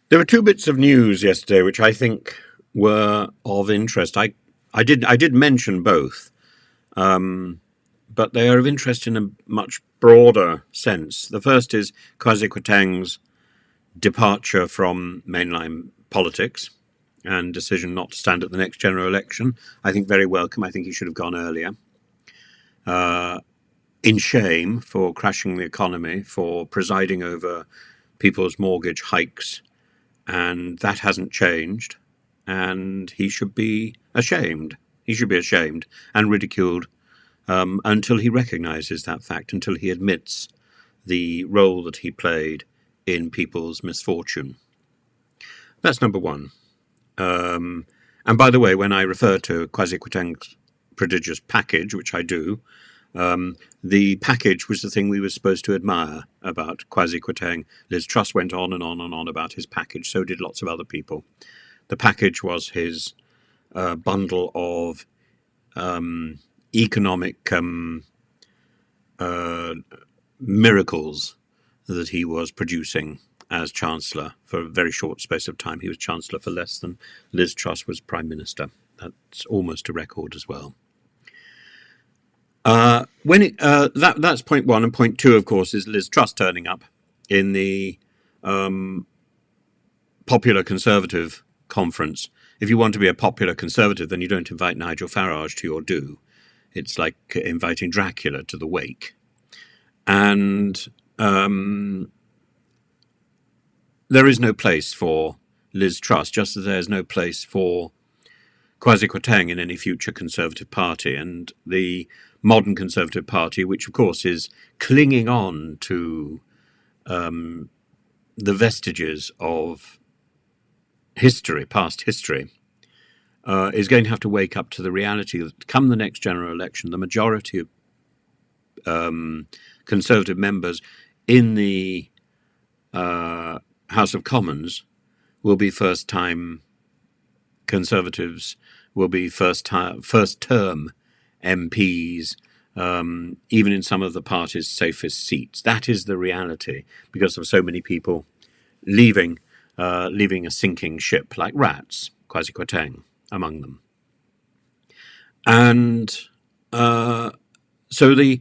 There were two bits of news yesterday which I think were of interest. I did mention both, but they are of interest in a much broader sense. The first is Kwasi Kwarteng's departure from mainline politics and decision not to stand at the next general election. I think very welcome. I think he should have gone earlier. In shame for crashing the economy, for presiding over people's mortgage hikes, and that hasn't changed. And he should be ashamed. He should be ashamed and ridiculed until he recognizes that fact, until he admits the role that he played in people's misfortune. That's number one. And by the way, when I refer to Kwasi Kwarteng's prodigious package, which I do, the package was the thing we were supposed to admire about Kwasi Kwarteng. Liz Truss went on and on and on about his package. So did lots of other people. The package was his bundle of economic miracles that he was producing as Chancellor for a very short space of time. He was Chancellor for less than Liz Truss was Prime Minister. That's almost a record as well. That's point one, and point two, of course, is Liz Truss turning up in the popular Conservative conference. If you want to be a popular Conservative, then you don't invite Nigel Farage to your do. It's like inviting Dracula to the wake. And there is no place for Liz Truss, just as there's no place for Kwasi Kwarteng in any future Conservative Party. And the modern Conservative Party, which of course is clinging on to the vestiges of history, past history, is going to have to wake up to the reality that come the next general election, the majority of Conservative members in the House of Commons will be first-time Conservatives, will be first-term MPs, even in some of the party's safest seats. That is the reality, because of so many people leaving a sinking ship, like rats, Kwasi Kwarteng among them. And so the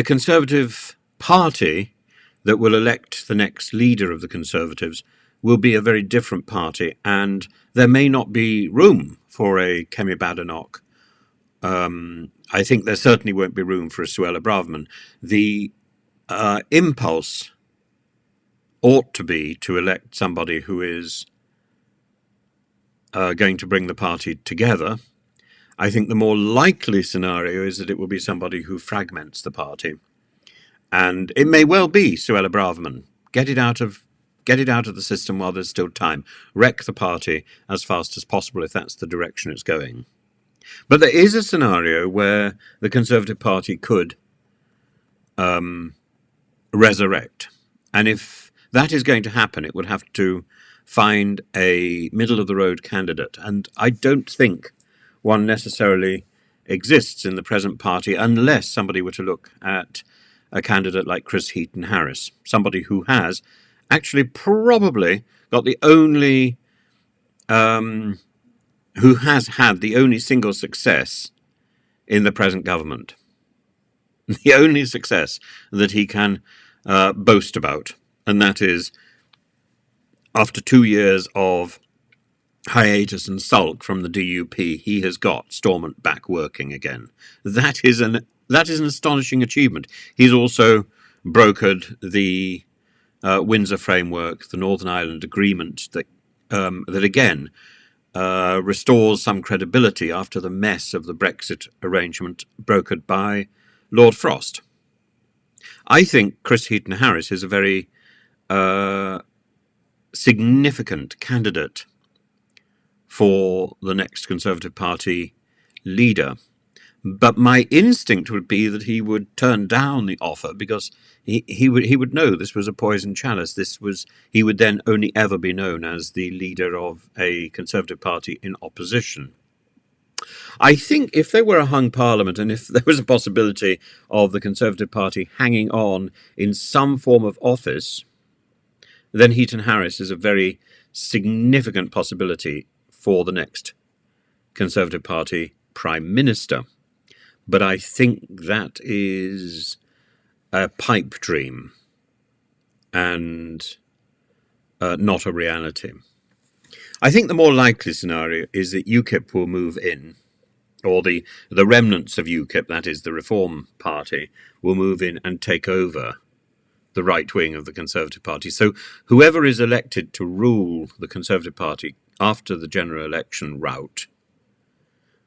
Conservative Party that will elect the next leader of the Conservatives will be a very different party, and there may not be room for a Kemi Badenoch. I think there certainly won't be room for a Suella Braverman. The impulse ought to be to elect somebody who is going to bring the party together. I think the more likely scenario is that it will be somebody who fragments the party. And it may well be Suella Braverman. Get it out of the system while there's still time. Wreck the party as fast as possible if that's the direction it's going. But there is a scenario where the Conservative Party could resurrect. And if that is going to happen, it would have to find a middle-of-the-road candidate. And I don't think one necessarily exists in the present party unless somebody were to look at a candidate like Chris Heaton Harris, somebody who has actually probably got the only, who has had the only single success in the present government. The only success that he can boast about, and that is after 2 years of hiatus and sulk from the DUP, he has got Stormont back working again. That is an astonishing achievement. He's also brokered the Windsor Framework, the Northern Ireland Agreement, that again restores some credibility after the mess of the Brexit arrangement brokered by Lord Frost. I think Chris Heaton Harris is a very significant candidate for the next Conservative Party leader. But my instinct would be that he would turn down the offer because he would know this was a poison chalice. He would then only ever be known as the leader of a Conservative Party in opposition. I think if there were a hung parliament and if there was a possibility of the Conservative Party hanging on in some form of office, then Heaton Harris is a very significant possibility for the next Conservative Party Prime Minister. But I think that is a pipe dream and not a reality. I think the more likely scenario is that UKIP will move in, or the remnants of UKIP, that is the Reform Party, will move in and take over the right wing of the Conservative Party. So whoever is elected to rule the Conservative Party after the general election rout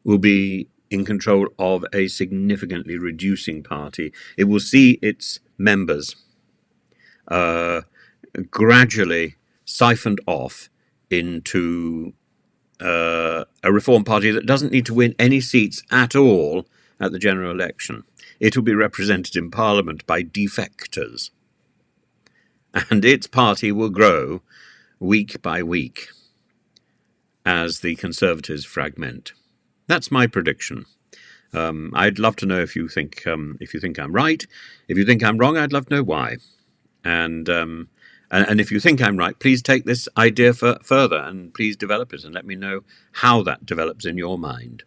will be in control of a significantly reducing party. It will see its members gradually siphoned off into a Reform Party that doesn't need to win any seats at all at the general election. It will be represented in Parliament by defectors. And its party will grow week by week as the Conservatives fragment. That's my prediction. I'd love to know if you think I'm right. If you think I'm wrong, I'd love to know why. And if you think I'm right, please take this idea further and please develop it and let me know how that develops in your mind.